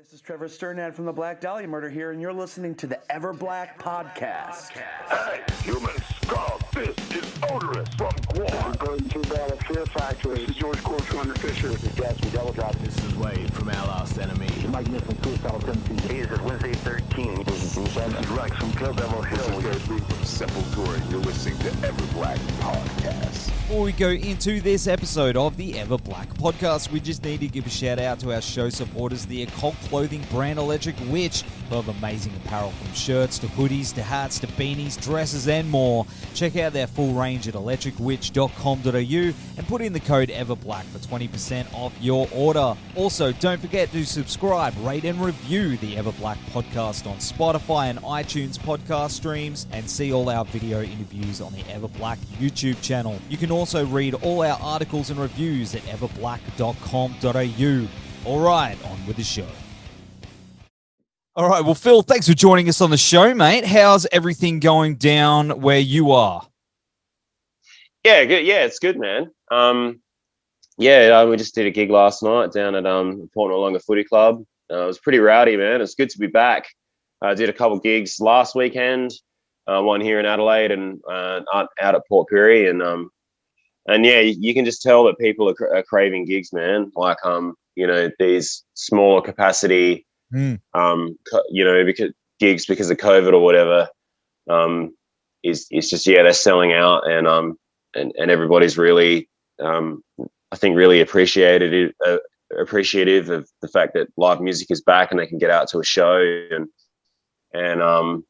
This is Trevor Sternad from the Black Dahlia Murder here, and you're listening to the Ever Black Podcast. Hey, human skull, this is Odinfest from Guam. Going to the Fear Factory. This is George Cole, Under Fisher. This is Jazz from Double Drop. This is Wade from Our Last Enemy. Mike Nick from Suicidal Tendencies. Hey, this is Wednesday 13. This is Rex from Kill Devil Hill. This is Gary from Sepultura. You're listening to Ever Black Podcast. Before we go into this episode of the Ever Black Podcast, we just need to give a shout out to our show supporters, the occult clothing brand Electric Witch, who have amazing apparel from shirts to hoodies to hats to beanies, dresses and more. Check out their full range at electricwitch.com.au and put in the code EverBlack for 20% off your order. Also, don't forget to subscribe, rate and review the Ever Black Podcast on Spotify and iTunes podcast streams, and see all our video interviews on the Ever Black YouTube channel. You can also read all our articles and reviews at everblack.com.au. All right, on with the show. All right, well, Phil, thanks for joining us on the show, mate. How's everything going down where you are? Yeah, good. Yeah, it's good, man. We just did a gig last night down at Port Noarlunga Footy Club. It was pretty rowdy, man. It's good to be back. I did a couple gigs last weekend, one here in Adelaide and out at Port Pirie, and yeah, you can just tell that people are craving gigs, man. Like these smaller capacity, because gigs because of COVID or whatever, is just they're selling out, and everybody's really, I think, really appreciative of the fact that live music is back and they can get out to a show, and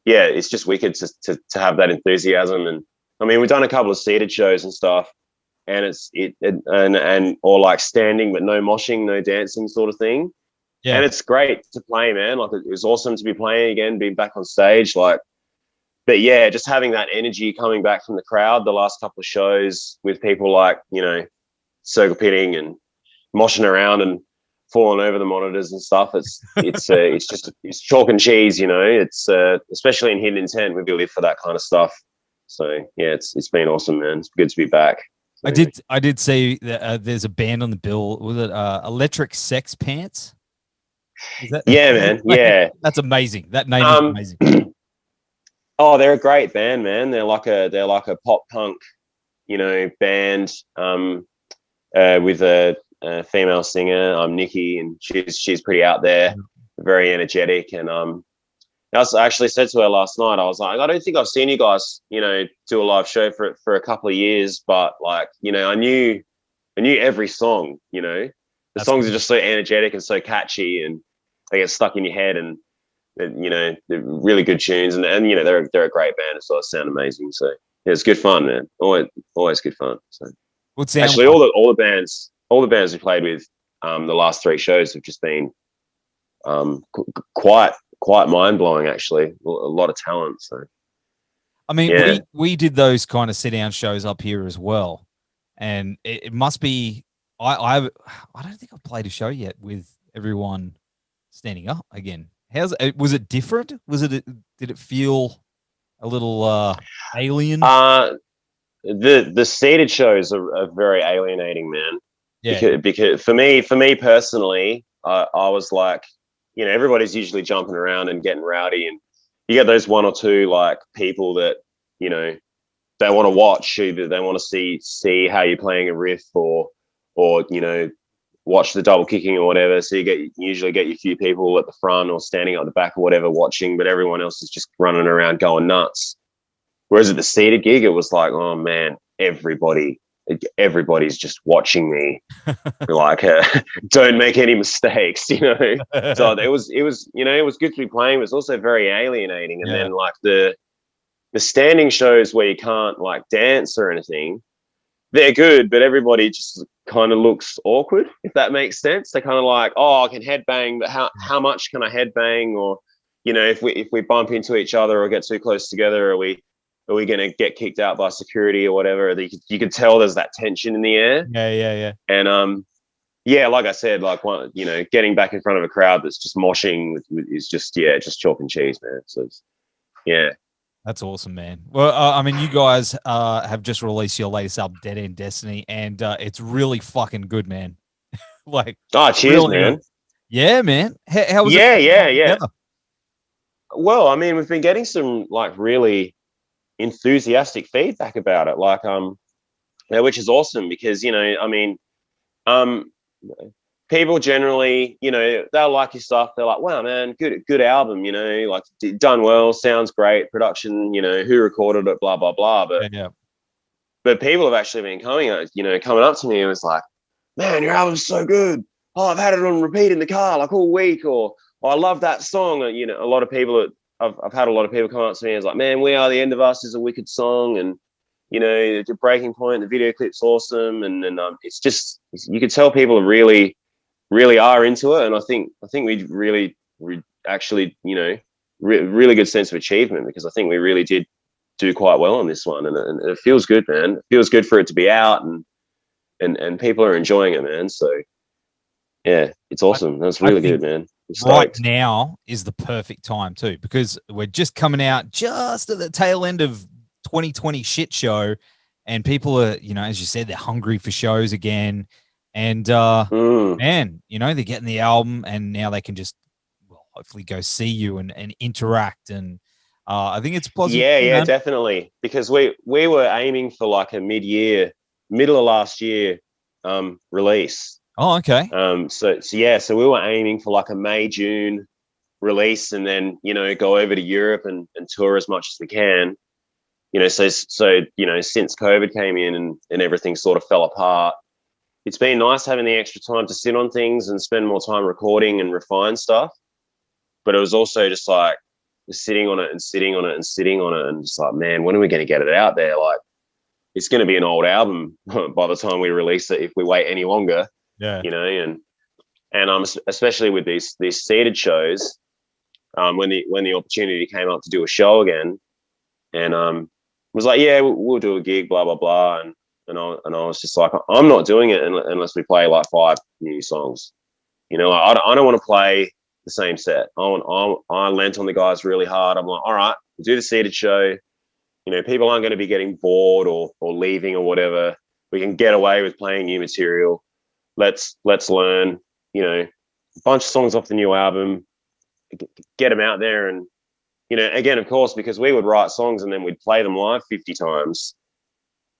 it's just wicked to have that enthusiasm. And I mean, we've done a couple of seated shows and stuff, and or like standing but no moshing, no dancing sort of thing. Yeah. And it's great to play, man. Like, it was awesome to be playing again, being back on stage. But yeah, just having that energy coming back from the crowd the last couple of shows with people circle pitting and moshing around and falling over the monitors and stuff. It's chalk and cheese, It's especially in Hidden Intent, we live for that kind of stuff. So yeah, it's been awesome, man. It's good to be back. So, I did see that there's a band on the bill. Was it Electric Sex Pants? Yeah, man. Yeah, that's amazing. That name is amazing. Oh, they're a great band, man. They're like a pop punk, band with a female singer. Nikki, and she's pretty out there, very energetic. And I actually said to her last night, I was like, I don't think I've seen you guys, do a live show for a couple of years, but I knew every song. The songs are just so energetic and so catchy, and they get stuck in your head, and they're really good tunes, and they're a great band as well. They sound amazing. So yeah, it's good fun, man. Always good fun. So actually, all the bands we played with the last three shows have just been quite mind blowing. Actually, a lot of talent. So I mean, yeah. we did those kind of sit down shows up here as well, and it must be. I don't think I've played a show yet with everyone standing up again. Was it different? Did it feel a little alien? The seated shows are very alienating, man. Yeah. Because for me personally, I was like, everybody's usually jumping around and getting rowdy, and you get those one or two people that they want to watch, either they want to see how you're playing a riff or watch the double kicking or whatever. So you usually get your few people at the front or standing at the back or whatever watching, but everyone else is just running around going nuts. Whereas at the seated gig, it was like, oh man, everybody's just watching me. Don't make any mistakes, So it was good to be playing, but it's also very alienating. And then the standing shows where you can't dance or anything, they're good, but everybody just kind of looks awkward, if that makes sense. They're kind of like, oh, I can headbang, but how much can I headbang? Or, if we bump into each other or get too close together, are we going to get kicked out by security or whatever? You could tell there's that tension in the air. Yeah. And like I said, getting back in front of a crowd that's just moshing is just chalk and cheese, man. So yeah. That's awesome, man. Well, I mean, you guys have just released your latest album, Dead End Destiny, and it's really fucking good, man. Cheers, really, man. Yeah, man. How was it? Yeah. Well, I mean, we've been getting some like really enthusiastic feedback about it, like yeah, which is awesome because I mean, um, people generally, they'll like your stuff. They're like, "Wow, man, good album," like done well, sounds great, production, who recorded it, blah blah blah. But Yeah. people have actually been coming up to me and was like, "Man, your album's so good. Oh, I've had it on repeat in the car like all week," or "Oh, I love that song." A lot of people I've had a lot of people come up to me and it's like, "Man, We Are the End of Us is a wicked song," and the Breaking Point, the video clip's awesome, and it's just you could tell people are really are into it, and I think we really actually really good sense of achievement because I think we really did do quite well on this one, and it feels good, man. It feels good for it to be out, and people are enjoying it, man. So yeah, it's awesome. That's really good, man. Right now is the perfect time too, because we're just coming out just at the tail end of 2020 shit show, and people are, as you said, they're hungry for shows again, and man, they're getting the album, and now they can just hopefully go see you and interact, and I think it's positive. Yeah, definitely, because we were aiming for like a middle of last year release. Oh, okay. So we were aiming for like a May, June release, and then go over to Europe and tour as much as we can. So since COVID came in and everything sort of fell apart, it's been nice having the extra time to sit on things and spend more time recording and refine stuff. But it was also just like sitting on it and sitting on it and sitting on it, and just like, man, when are we going to get it out there? Like, it's going to be an old album by the time we release it if we wait any longer. Yeah. And especially with these seated shows, when the opportunity came up to do a show again, and was like, yeah, we'll do a gig, blah blah blah, and I was just like, I'm not doing it unless we play like 5 new songs. I don't want to play the same set. I lent on the guys really hard. I'm like, all right, we'll do the seated show. People aren't going to be getting bored or leaving or whatever. We can get away with playing new material. Let's learn, a bunch of songs off the new album, get them out there. And, again, of course, because we would write songs and then we'd play them live 50 times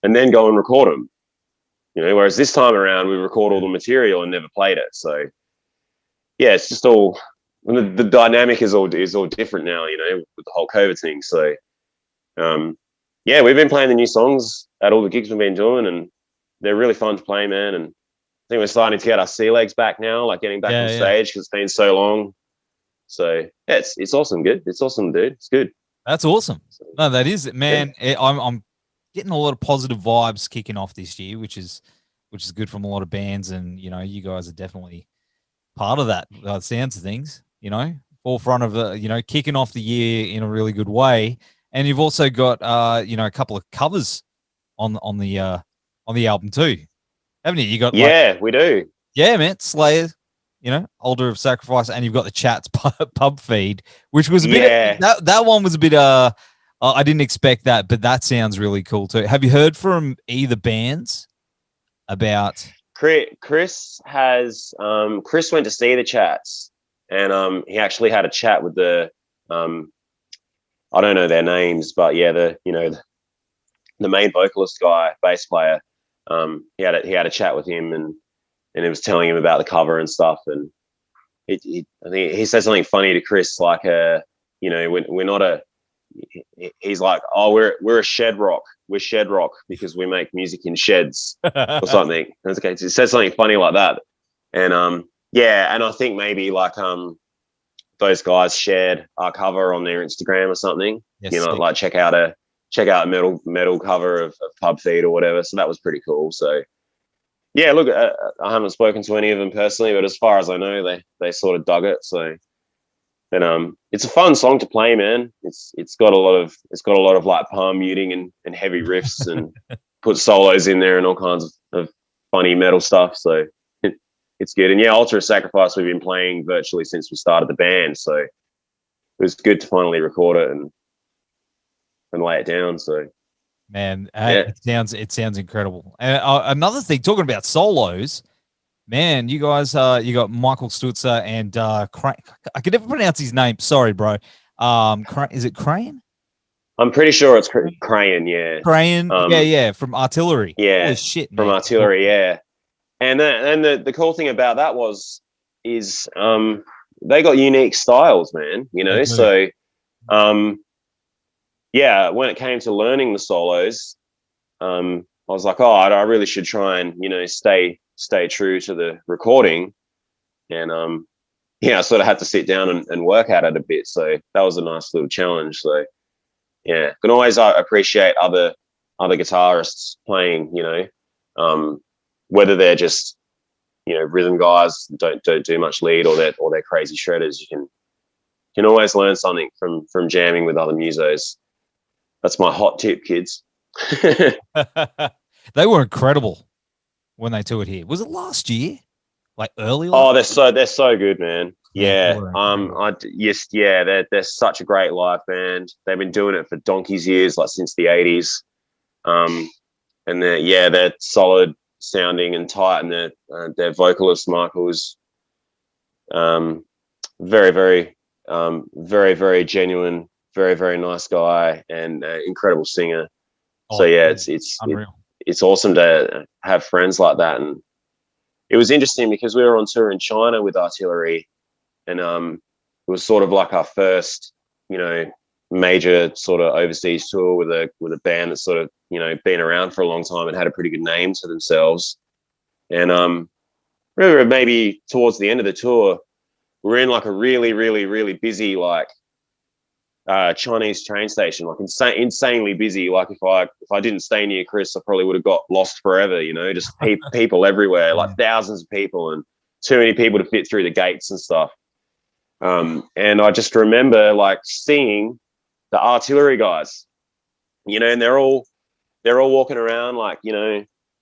and then go and record them, whereas this time around we record all the material and never played it. So yeah, it's just all, the dynamic is all different now, with the whole COVID thing. So yeah, we've been playing the new songs at all the gigs we've been doing, and they're really fun to play, man. And I think we're starting to get our sea legs back now, like getting back on stage because it's been so long. So yeah, it's awesome, good. It's awesome, dude. It's good. That's awesome. No, that is it, man. Yeah. I'm getting a lot of positive vibes kicking off this year, which is good from a lot of bands, and you guys are definitely part of that. Sounds of things, forefront of kicking off the year in a really good way. And you've also got a couple of covers on the album too, haven't you? You got we do. Yeah, man. Slayer, Altar of Sacrifice, and you've got the Chats pub feed, which was a bit that one was a bit I didn't expect that, but that sounds really cool too. Have you heard from either bands about? Chris went to see the Chats, and he actually had a chat with the I don't know their names, but yeah, the main vocalist guy, bass player. He had a chat with him, and it was telling him about the cover and stuff. And I think he said something funny to Chris, like, we're not a. He's like, oh, we're a shed rock. We're shed rock because we make music in sheds or something. That's okay. So he said something funny like that, and and I think maybe like those guys shared our cover on their Instagram or something. Yes, like check out a metal cover of Pub Feed or whatever. So that was pretty cool. So yeah, look, I haven't spoken to any of them personally, but as far as I know, they sort of dug it. So, and it's a fun song to play, man. It's got a lot of like palm muting and heavy riffs and put solos in there and all kinds of funny metal stuff. So it's good. And yeah, Altar of Sacrifice we've been playing virtually since we started the band. So it was good to finally record it and lay it down. So man, it sounds incredible. And another thing, talking about solos, Man, you guys, you got Michael Stutzer and I can never pronounce his name. Sorry, bro. Is it Crane? I'm pretty sure it's Crane, yeah. Crane, yeah, from Artillery. Yeah, Holy shit, from man. Artillery, yeah. And the cool thing about that is they got unique styles, man. You know, so yeah, when it came to learning the solos, I was like, oh, I really should try and stay true to the recording, and yeah, I sort of had to sit down and work at it a bit. So that was a nice little challenge. So yeah, can always appreciate other guitarists playing. Whether they're just rhythm guys, don't do much lead, or they're crazy shredders. You can always learn something from jamming with other musos. That's my hot tip, kids. They were incredible when they toured here. Was it last year? Like early? Oh, they're so good, man. Yeah. Yeah, they're such a great live band. They've been doing it for donkey's years, like since the 80s. And they're solid sounding and tight, and their vocalist Michael's very, very very, very genuine, very, very nice guy, and incredible singer. So yeah, it's awesome to have friends like that. And it was interesting because we were on tour in China with Artillery, and it was sort of like our first, major sort of overseas tour with a band that's sort of been around for a long time and had a pretty good name to themselves. And really, maybe towards the end of the tour, we're in like a really, really, really busy Chinese train station, like insanely busy. Like if I didn't stay near Chris, I probably would have got lost forever. Just people everywhere, like thousands of people, and too many people to fit through the gates and stuff. And I just remember like seeing the Artillery guys, and they're all walking around like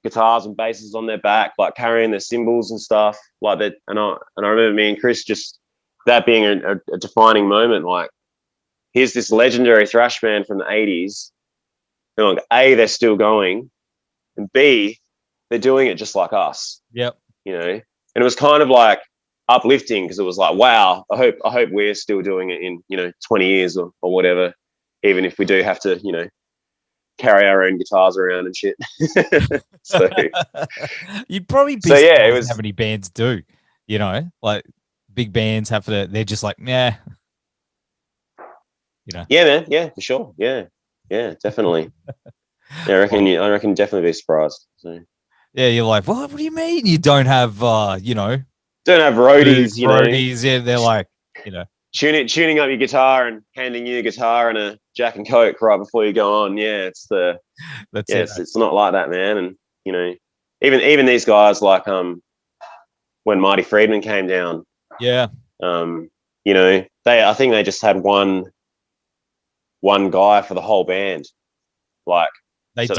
guitars and basses on their back, like carrying their cymbals and stuff like that. And I remember me and Chris just that being a defining moment. Like, here's this legendary thrash band from the 80s. And like, A, they're still going, and B, they're doing it just like us. Yep. And it was kind of like uplifting, because it was like, wow, I hope we're still doing it in 20 years or whatever, even if we do have to carry our own guitars around and shit. So you'd probably be it was how many bands do, like big bands have to, they're just like, yeah. Yeah, man. Yeah, for sure. Yeah, definitely. Yeah, I reckon definitely be surprised. So. Yeah, you're like, what do you mean you don't have don't have roadies, roadies, yeah, they're like, tuning up your guitar and handing you a guitar and a Jack and Coke right before you go on. Yeah, it's not like that, man. And even these guys, like when Marty Friedman came down, I think they just had one guy for the whole band. Like they had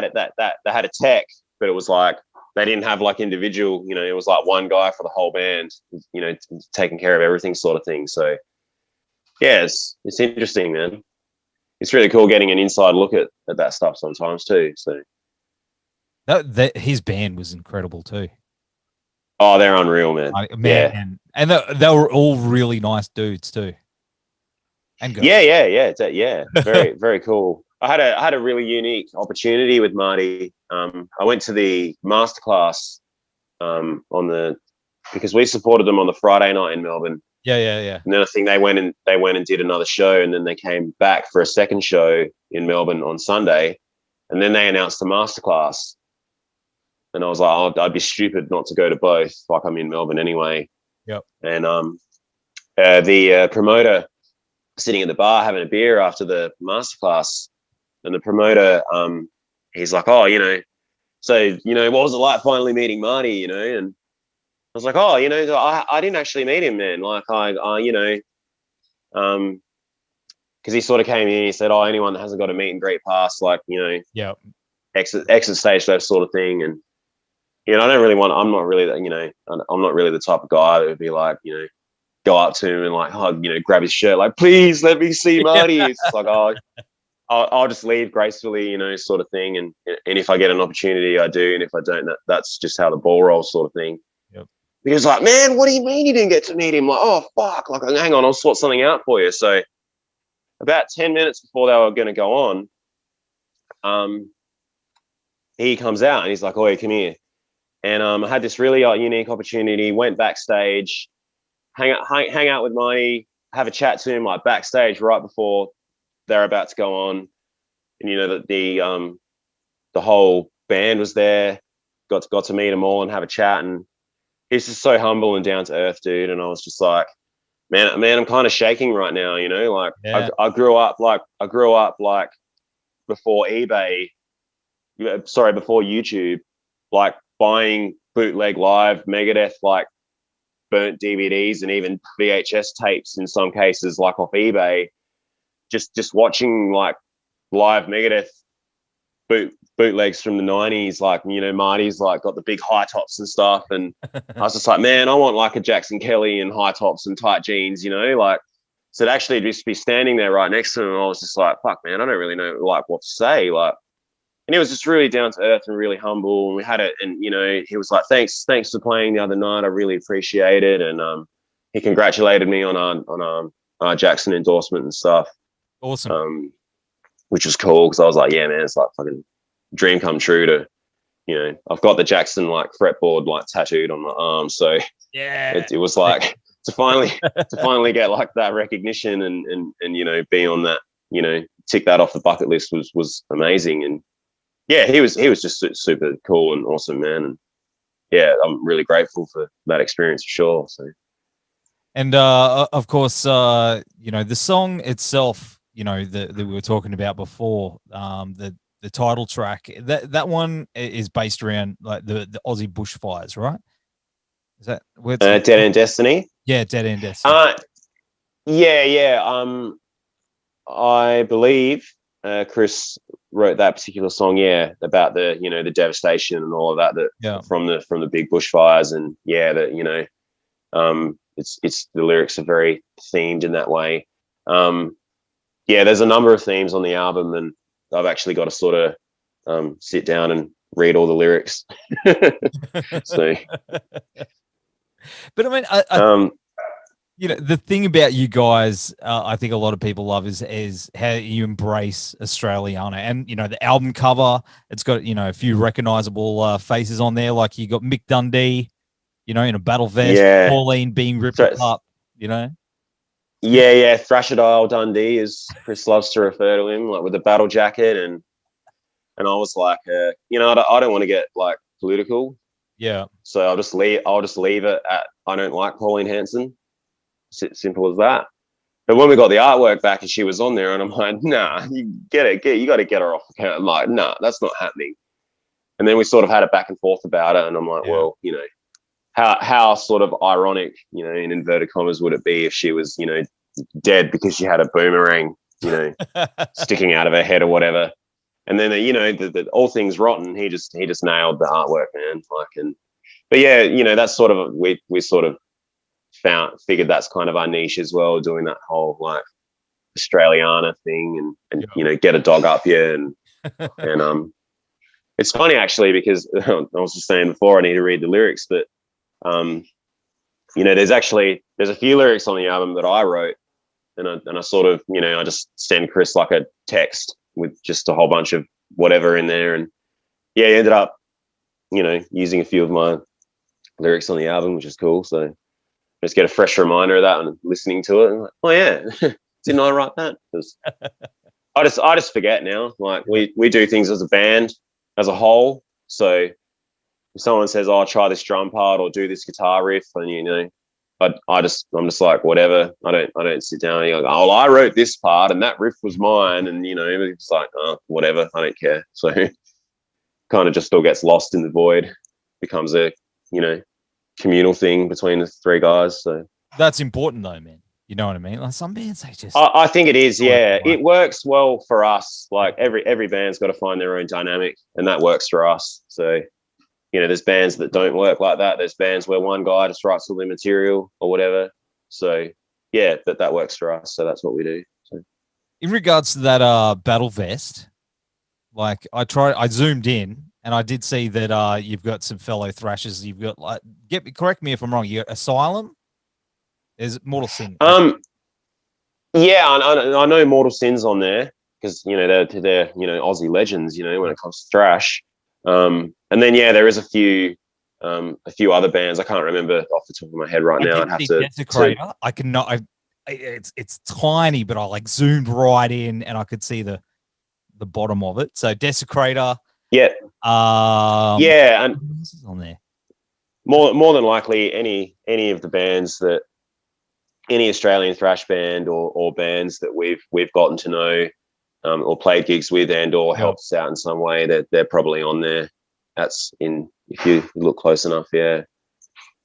it they had a tech, but it was like they didn't have like individual, it was like one guy for the whole band, taking care of everything, sort of thing. So yeah, it's interesting, man. It's really cool getting an inside look at that stuff sometimes too. So his band was incredible too. Oh, they're unreal, man. And they were all really nice dudes too. And girls. Yeah. Very, very cool. I had a really unique opportunity with Marty. I went to the masterclass because we supported them on the Friday night in Melbourne. Yeah. And then I think they went and did another show, and then they came back for a second show in Melbourne on Sunday, and then they announced the masterclass. And I was like, oh, I'd be stupid not to go to both. Like, I'm in Melbourne anyway. Yep. And the promoter sitting at the bar having a beer after the masterclass, and the promoter, he's like, oh, so what was it like finally meeting Marty? And I was like, oh, I didn't actually meet him, man. Like, because he sort of came in and he said, oh, anyone that hasn't got a meet and greet pass, like, exit stage, that sort of thing. And I'm not really the type of guy that would be like, go up to him and like hug, grab his shirt, like, please let me see Marty. It's like, oh, I'll just leave gracefully, sort of thing. And if I get an opportunity, I do. And if I don't, that's just how the ball rolls, sort of thing. Yep. He was like, man, what do you mean you didn't get to meet him? Like, oh, fuck. Like, hang on, I'll sort something out for you. So about 10 minutes before they were going to go on, he comes out and he's like, oh, yeah, come here. And I had this really unique opportunity, went backstage, hang out with Marty, have a chat to him like backstage right before they're about to go on. And, the whole band was there, got to meet them all and have a chat. And he's just so humble and down to earth, dude. And I was just like, man, I'm kind of shaking right now, like Yeah. I grew up like before before YouTube, like buying bootleg live Megadeth, like burnt DVDs and even VHS tapes in some cases, like off eBay, just watching like live Megadeth bootlegs from the 90s, like, Marty's like got the big high tops and stuff. And I was just like, man, I want like a Jackson Kelly and high tops and tight jeans, like, so to actually just be standing there right next to him, I was just like, fuck, man, I don't really know like what to say. Like, and he was just really down to earth and really humble. And we had it, and he was like, thanks for playing the other night. I really appreciate it. And he congratulated me on our Jackson endorsement and stuff. Awesome. Which was cool because I was like, yeah, man, it's like fucking dream come true to, I've got the Jackson like fretboard like tattooed on my arm. So Yeah. it was like to finally get like that recognition and be on that, tick that off the bucket list was amazing. And yeah, he was just super cool and awesome, man. And yeah, I'm really grateful for that experience for sure. So, and of course, the song itself, that we were talking about before, the title track, that one is based around like the Aussie bushfires, right? Is that where it's Dead End Destiny? Yeah, Dead End Destiny. Yeah. I believe Chris wrote that particular song, about the the devastation and all of that from the big bushfires, and it's the lyrics are very themed in that way. There's a number of themes on the album, and I've actually got to sort of sit down and read all the lyrics. So, but I mean, the thing about you guys, I think a lot of people love is how you embrace Australiana, and the album cover. It's got a few recognizable faces on there, like you got Mick Dundee, in a battle vest, Pauline being ripped up, Yeah, Thrashadile Dundee, as Chris loves to refer to him, like with the battle jacket, and I was like, I don't want to get like political, so I'll just leave it at I don't like Pauline Hanson. Simple as that. But when we got the artwork back and she was on there, and I'm like, nah, you got to get her off the camera. I'm like, nah, that's not happening. And then we sort of had a back and forth about it, and I'm like, well, how sort of ironic, in inverted commas, would it be if she was, dead because she had a boomerang, sticking out of her head or whatever. And then, the all things rotten, he just nailed the artwork, man. But yeah, that's sort of we sort of figured that's kind of our niche as well, doing that whole like Australiana thing and get a dog up here and it's funny actually because I was just saying before I need to read the lyrics, but there's a few lyrics on the album that I wrote, and I sort of I just send Chris like a text with just a whole bunch of whatever in there, and he ended up using a few of my lyrics on the album, which is cool. So just get a fresh reminder of that and listening to it. And like, oh yeah, didn't I write that? I just forget now. Like we do things as a band, as a whole. So if someone says, "Oh, try this drum part or do this guitar riff," and I'm just like whatever. I don't sit down and go, "Oh, I wrote this part and that riff was mine," and it's like, oh, whatever. I don't care. So kind of just all gets lost in the void, becomes a communal thing between the three guys. So that's important though, man. You know what I mean? Like some bands, they just I think it is. Yeah, it works well for us. Like every band's got to find their own dynamic, and that works for us. So there's bands that don't work like that. There's bands where one guy just writes all the material or whatever. So yeah, that works for us. So that's what we do. So. In regards to that battle vest, like I zoomed in and I did see that you've got some fellow thrashers. You've got like correct me if I'm wrong. You got Asylum. There's Mortal Sin. Yeah, I know Mortal Sin's on there because they're Aussie legends. When it comes to thrash, and then there is a few other bands I can't remember off the top of my head right now. I'd have to. Desecrator. I cannot. It's tiny, but I like zoomed right in and I could see the bottom of it. So Desecrator. Yeah. Yeah, and what else is on there? More than likely any of the bands that any Australian thrash band or bands that we've gotten to know or played gigs with and or helped us out in some way, that they're probably on there. That's if you look close enough, yeah.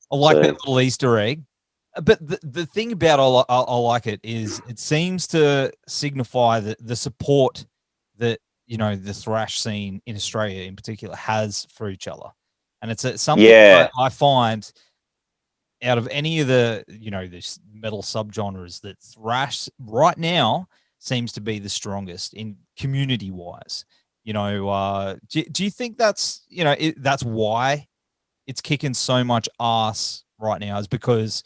I like that little Easter egg. But the thing about I like it is it seems to signify the support that the thrash scene in Australia in particular has for each other, and it's something I find out of any of the this metal subgenres that thrash right now seems to be the strongest in community wise. Do you think that's that's why it's kicking so much ass right now, is because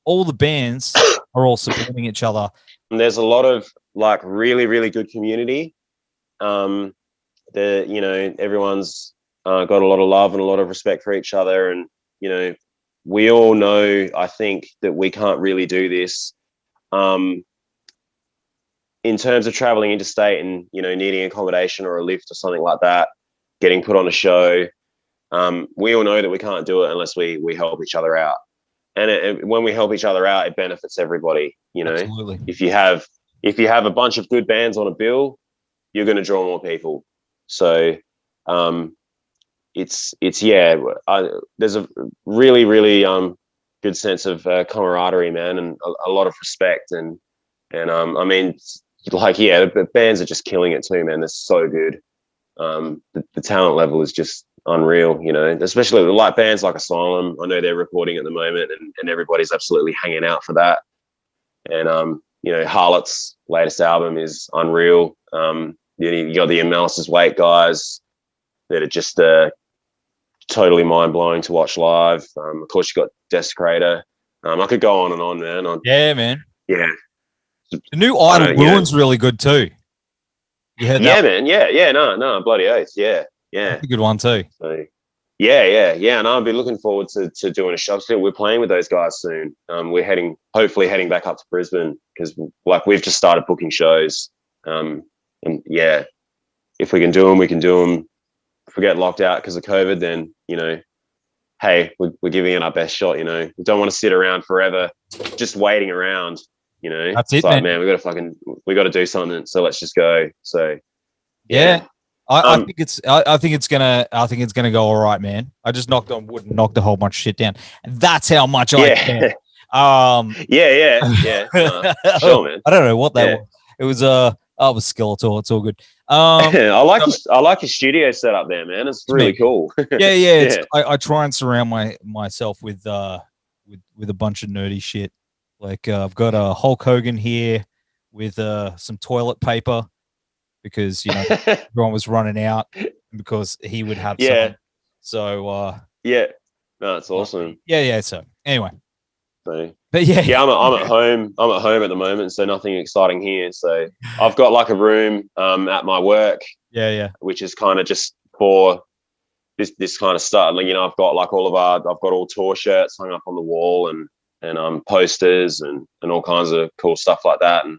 all the bands are all supporting each other. And there's a lot of like really, really good community. Everyone's got a lot of love and a lot of respect for each other. And, we all know, I think, that we can't really do this. In terms of traveling interstate and, needing accommodation or a lift or something like that, getting put on a show, we all know that we can't do it unless we help each other out. And when we help each other out, it benefits everybody. Absolutely. If you have a bunch of good bands on a bill, you're going to draw more people. So there's a really, really good sense of camaraderie, man, and a lot of respect. And the bands are just killing it too, man. They're so good. The talent level is just unreal, especially with like bands like Asylum. I know they're recording at the moment and everybody's absolutely hanging out for that. And Harlot's latest album is unreal. You got the Analysis Weight guys that are just totally mind-blowing to watch live. Of course you got Desecrator. I could go on, man. Yeah, man. Yeah. The new Idle Ruin's really good too. You heard that? Yeah, man. Yeah. No, bloody oath. Yeah. That's a good one too. So, yeah. And I'll be looking forward to doing a show. We're playing with those guys soon. We're hopefully heading back up to Brisbane because we've just started booking shows. And yeah, if we can do them, we can do them. If we get locked out because of COVID, then hey, we're giving it our best shot. We don't want to sit around forever, just waiting around. That's it, man. We got to do something. So let's just go. So yeah. I think it's gonna go all right, man. I just knocked on wood and knocked a whole bunch of shit down. That's how much I care. Yeah. Sure, man. I don't know what that was. It was was Skeletor. It's all good. I like your studio setup there, man. It's really cool. Yeah. I try and surround myself with a bunch of nerdy shit. Like I've got a Hulk Hogan here with some toilet paper. Because everyone was running out, because he would have some. So yeah, no, it's awesome. Yeah. So anyway, but yeah, I'm at home. I'm at home at the moment, so nothing exciting here. So I've got like a room at my work. Yeah, which is kind of just for this kind of stuff. Like I've got like I've got all tour shirts hung up on the wall and posters and all kinds of cool stuff like that. And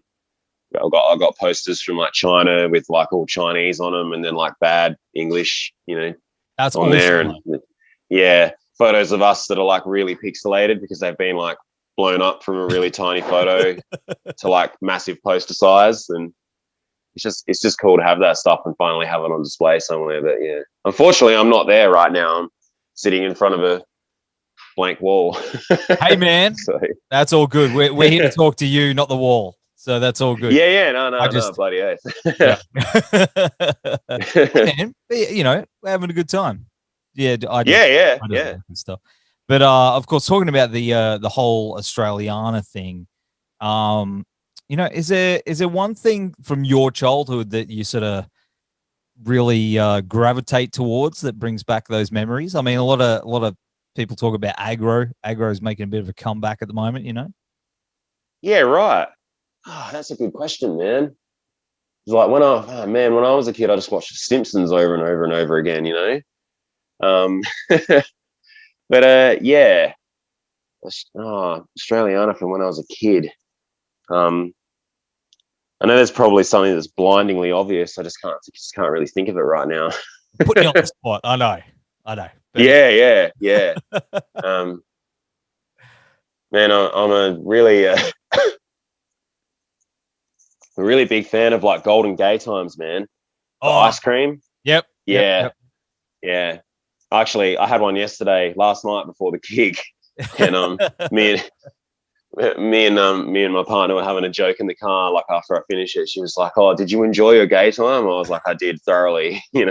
I got posters from like China with like all Chinese on them, and then like bad English, that's on awesome. there, and photos of us that are like really pixelated because they've been like blown up from a really tiny photo to like massive poster size, and it's just cool to have that stuff and finally have it on display somewhere. But yeah, unfortunately, I'm not there right now. I'm sitting in front of a blank wall. Hey man, that's all good. We're here to talk to you, not the wall. So that's all good. Yeah. No, bloody oath. Yeah. Man, we're having a good time. Yeah. Yeah. And stuff. But of course, talking about the whole Australiana thing, is there one thing from your childhood that you sort of really gravitate towards that brings back those memories? I mean, a lot of people talk about aggro. Aggro is making a bit of a comeback at the moment, Yeah, right. Oh, that's a good question, man. It's like when I was a kid, I just watched The Simpsons over and over and over again, Um, but yeah, Australiana from when I was a kid. I know there's probably something that's blindingly obvious. I just can't really think of it right now. Put you on the spot. I know. But Yeah. Man, I'm a really big fan of like Golden Gay Times, man. The ice cream. Yep. Yeah. Actually, I had one last night before the gig, and me and my partner were having a joke in the car. Like after I finished it, she was like, "Oh, did you enjoy your gay time?" I was like, "I did thoroughly," But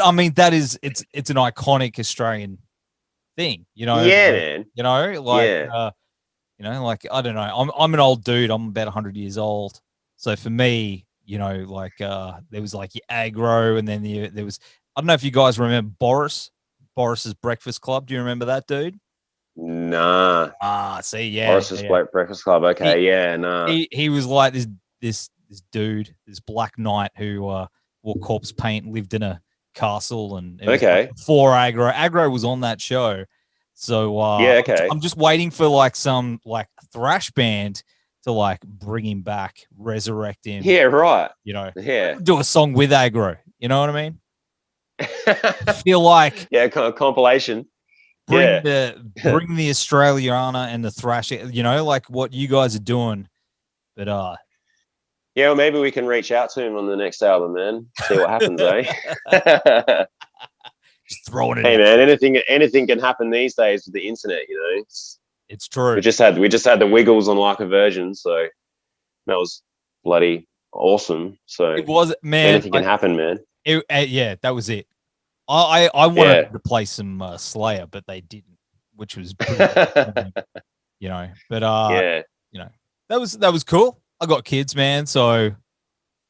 I mean, it's an iconic Australian thing, Yeah, man. Like I don't know. I'm an old dude. I'm about 100 years old. So for me, there was like your aggro, and then there was. I don't know if you guys remember Boris's Breakfast Club. Do you remember that dude? Nah. See, yeah. Boris's Breakfast Club. Okay, nah. He was like this dude, this black knight who wore corpse paint, lived in a castle, and it was like before aggro. Aggro was on that show. So I'm just waiting for like some like thrash band to like bring him back, resurrect him. Yeah, right. Do a song with aggro. You know what I mean? I feel like kind of compilation. Bring the Australiana and the thrash, like what you guys are doing. But yeah, well, maybe we can reach out to him on the next album, man. See what happens, eh? Just throwing it. Hey, man, anything can happen these days with the internet. It's true. We just had the Wiggles on like a version, so that was bloody awesome. So it was, man. Anything can happen, man. Yeah, that was it. I wanted to play some Slayer, but they didn't, which was pretty But that was cool. I got kids, man, so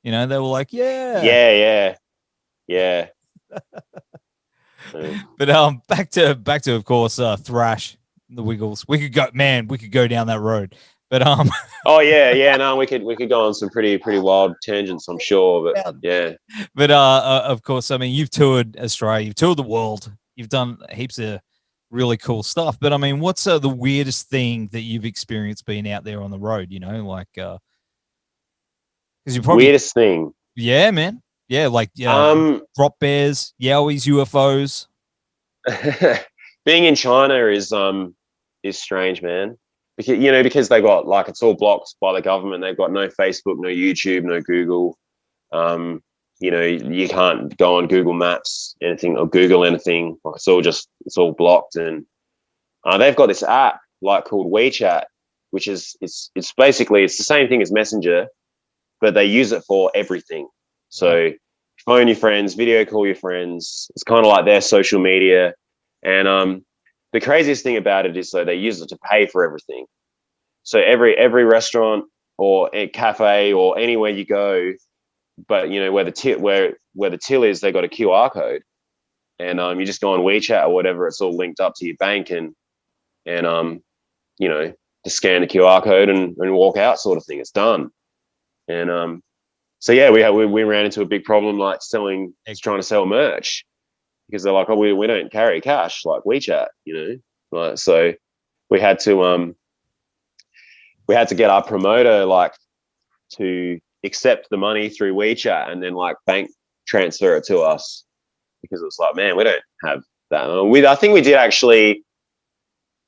they were like, yeah. But back to of course thrash, the Wiggles. We could go down that road. But oh yeah, no, we could go on some pretty wild tangents, I'm sure. But yeah. But of course, I mean, you've toured Australia, you've toured the world, you've done heaps of really cool stuff. But I mean, what's the weirdest thing that you've experienced being out there on the road? Because you probably weirdest thing. Yeah, man. Yeah, like drop bears, yowies, UFOs. Being in China is strange, man. Because they got like it's all blocked by the government. They've got no Facebook, no YouTube, no Google. You can't go on Google Maps, anything, or Google anything. Like it's all blocked. And they've got this app like called WeChat, which is it's basically the same thing as Messenger, but they use it for everything. So phone your friends, video call your friends. It's kind of like their social media. And the craziest thing about it is they use it to pay for everything. So every restaurant or a cafe or anywhere you go, but where the till is, they got a QR code, and you just go on WeChat or whatever. It's all linked up to your bank, and just scan the QR code and walk out, sort of thing. It's done. And so yeah, we ran into a big problem like trying to sell merch. Because they're like, oh, we don't carry cash like WeChat, like, so we had to get our promoter like to accept the money through WeChat and then like bank transfer it to us, because it was like, man, we don't have that. I think we did actually.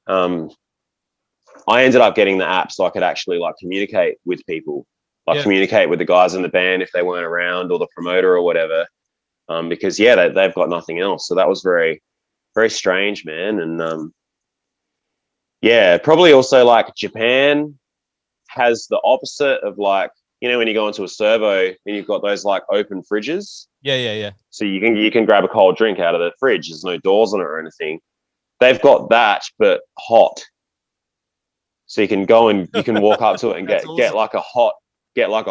I ended up getting the app so I could actually like communicate with people, communicate with the guys in the band if they weren't around, or the promoter or whatever. Because they've got nothing else, so that was very, very strange, man. And probably also like Japan has the opposite of like when you go into a servo and you've got those like open fridges. Yeah. So you can grab a cold drink out of the fridge. There's no doors on it or anything. They've got that, but hot. So you can go and you can walk up to it and That's get like a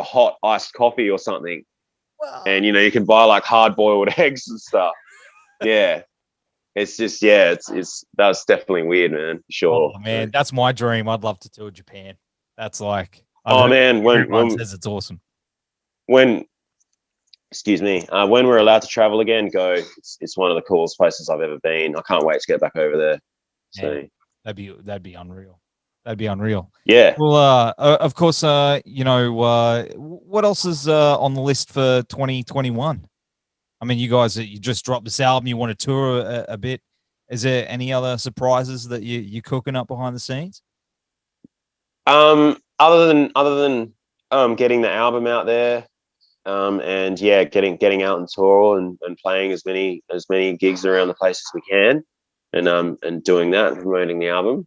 hot iced coffee or something. And you can buy like hard boiled eggs and stuff. Yeah. It's just that's definitely weird, man. For sure. Oh man, that's my dream. I'd love to tour Japan. That's like Man, everyone says it's awesome. When we're allowed to travel again, go. It's one of the coolest places I've ever been. I can't wait to get back over there. So Man, that'd be unreal. That'd be unreal. Yeah. Well, of course, what else is on the list for 2021? I mean, you guys, you just dropped this album. You want to tour a bit. Is there any other surprises that you're cooking up behind the scenes? Other than getting the album out there, and getting out on tour and playing as many gigs around the place as we can, and doing that and promoting the album.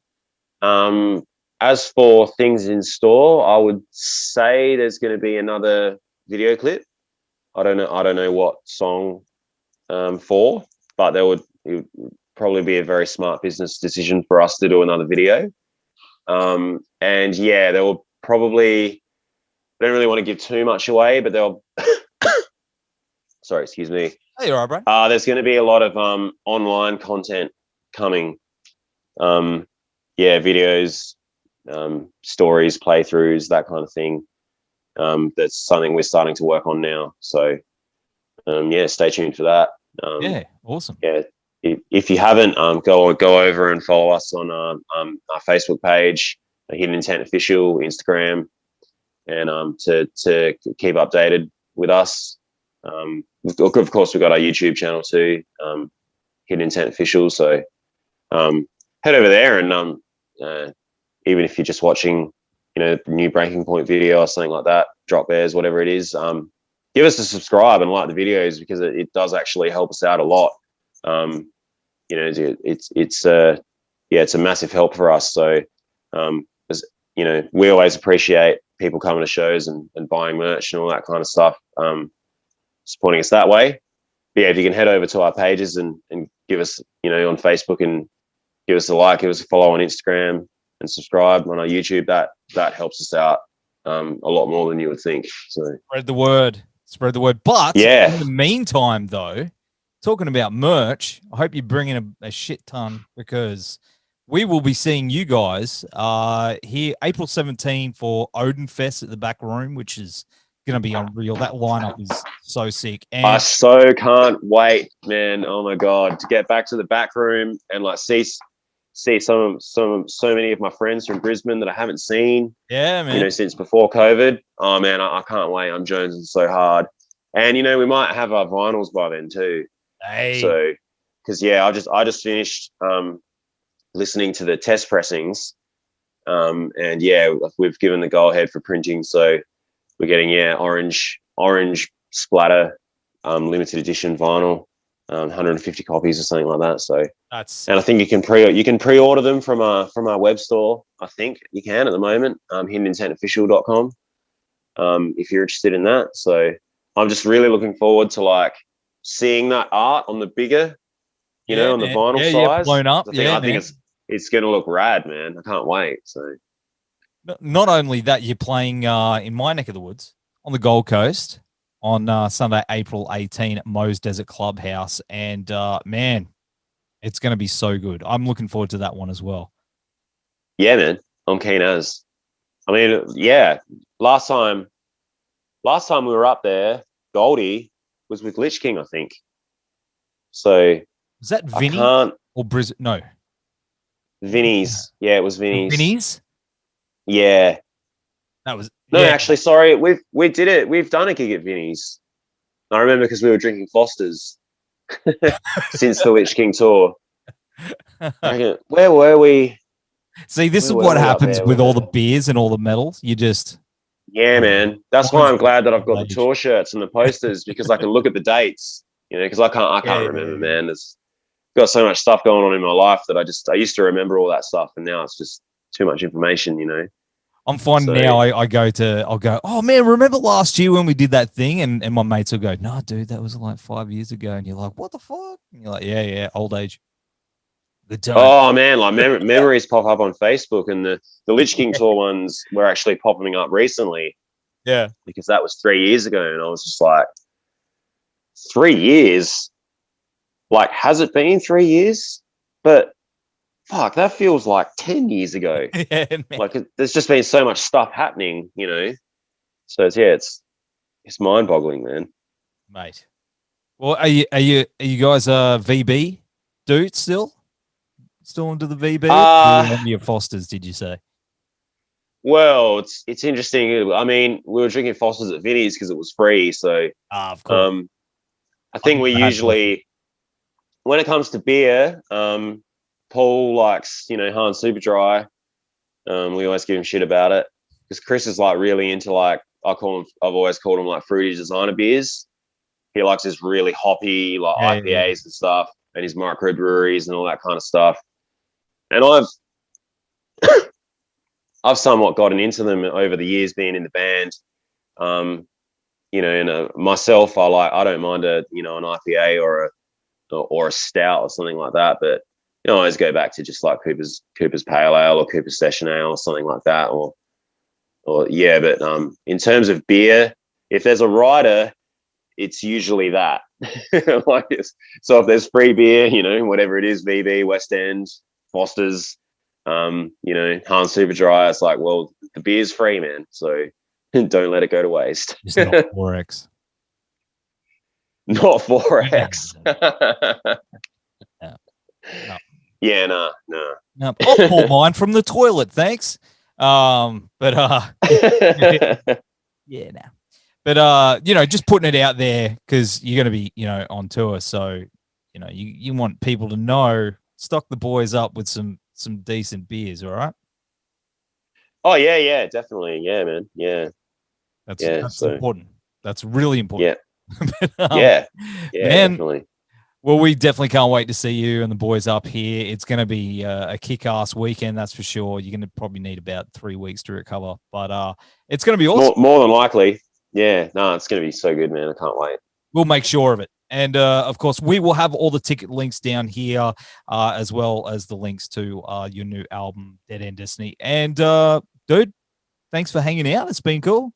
As for things in store, I would say there's going to be another video clip. I don't know what song for, but it would probably be a very smart business decision for us to do another video. And yeah, there will probably, I don't really want to give too much away, but they'll sorry, excuse me. Hey, you're all right, bro. There's going to be a lot of online content coming. Videos, stories, playthroughs, that kind of thing. That's something we're starting to work on now. So stay tuned for that. Awesome. Yeah, if you haven't, go over and follow us on our Facebook page, Hidden Intent Official, Instagram, and to keep updated with us. Of course, we've got our YouTube channel too, Hidden Intent Official. So head over there, and even if you're just watching, the new Breaking Point video or something like that, Drop Bears, whatever it is, give us a subscribe and like the videos, because it does actually help us out a lot. It's a massive help for us. So, we always appreciate people coming to shows and buying merch and all that kind of stuff, supporting us that way. But yeah, if you can head over to our pages and give us, on Facebook, and give us a like, give us a follow on Instagram, and subscribe on our YouTube, that helps us out a lot more than you would think. So spread the word. But in the meantime, though, talking about merch, I hope you're bringing a shit ton, because we will be seeing you guys here April 17 for Odinfest at the Back Room, which is going to be unreal. That lineup is so sick. And I so can't wait, man. Oh my God, to get back to the Back Room and like see so many of my friends from Brisbane that I haven't seen. Yeah, man. Since before COVID. Oh man, I can't wait. I'm jonesing so hard. And we might have our vinyls by then too. Hey. So, because I just finished listening to the test pressings, and we've given the go ahead for printing. So we're getting orange splatter, limited edition vinyl. 150 copies or something like that. So and I think you can pre-order them from our web store. I think you can at the moment, hiddenintentofficial.com, if you're interested in that. So I'm just really looking forward to like seeing that art on the bigger, on the vinyl size. Blown up. I think it's going to look rad, man. I can't wait. So not only that, you're playing in my neck of the woods on the Gold Coast on Sunday, April 18 at Moe's Desert Clubhouse. And, man, it's going to be so good. I'm looking forward to that one as well. Yeah, man. I'm keen as. I mean, yeah, last time we were up there, Goldie was with Lich King, I think. So was that Vinny or Brisbane? No. Vinny's. Yeah, it was Vinny's. Vinny's? Yeah. That was... No, actually, sorry. We did it. We've done a gig at Vinny's. I remember because we were drinking Foster's since the Lich King tour. Where were we? See, this is what happens with all the beers and all the medals. You just... Yeah, man. That's why I'm glad that I've got the tour shirts and the posters, because I can look at the dates, because I can't remember, man. There's got so much stuff going on in my life that I used to remember all that stuff, and now it's just too much information, I'm finding now I'll go, oh man, remember last year when we did that thing? And my mates will go, no, dude, that was like 5 years ago. And you're like, what the fuck? And you're like, yeah, old age. Good time. Oh man, like memories pop up on Facebook, and the Lich King tour ones were actually popping up recently. Yeah. Because that was 3 years ago, and I was just like, 3 years? Like, has it been 3 years? But fuck, that feels like 10 years ago. Yeah, man. Like, there's just been so much stuff happening, you know. So it's mind-boggling, man. Mate. Well, are you guys VB dudes still? Still into the VB? Or your Fosters, did you say? Well, it's interesting. I mean, we were drinking Foster's at Vinny's because it was free. So, Of course. I think we usually, when it comes to beer, Paul likes, Han Super Dry. We always give him shit about it because Chris is like really into like I've always called him like fruity designer beers. He likes his really hoppy like IPAs and stuff, and his microbreweries and all that kind of stuff. And I've somewhat gotten into them over the years being in the band. Myself, I don't mind an IPA or a stout or something like that, but I always go back to just like Cooper's Pale Ale or Cooper's Session Ale or something like that. But in terms of beer, if there's a rider, it's usually that. So if there's free beer, whatever it is, VB, West End, Foster's, Han Super Dry, it's like, well, the beer's free, man. So don't let it go to waste. Just not 4X. Not 4X. No. Yeah, no. I'll pour mine from the toilet, thanks. Yeah, no. But just putting it out there because you're going to be, on tour, so you want people to know. Stock the boys up with some decent beers, all right? Oh yeah, definitely, yeah, man, yeah. That's important. That's really important. Yeah, man, definitely. Well, we definitely can't wait to see you and the boys up here. It's going to be a kick-ass weekend, that's for sure. You're going to probably need about 3 weeks to recover, but it's going to be awesome. More than likely. Yeah, no, it's going to be so good, man. I can't wait. We'll make sure of it. And, of course, we will have all the ticket links down here, as well as the links to your new album, Dead End Destiny. And, dude, thanks for hanging out. It's been cool.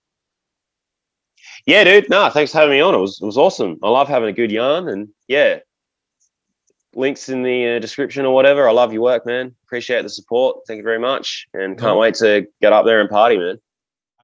Yeah, dude. No, thanks for having me on. It was awesome. I love having a good yarn. And, yeah, links in the description or whatever. I love your work, man. Appreciate the support. Thank you very much. And can't wait to get up there and party, man.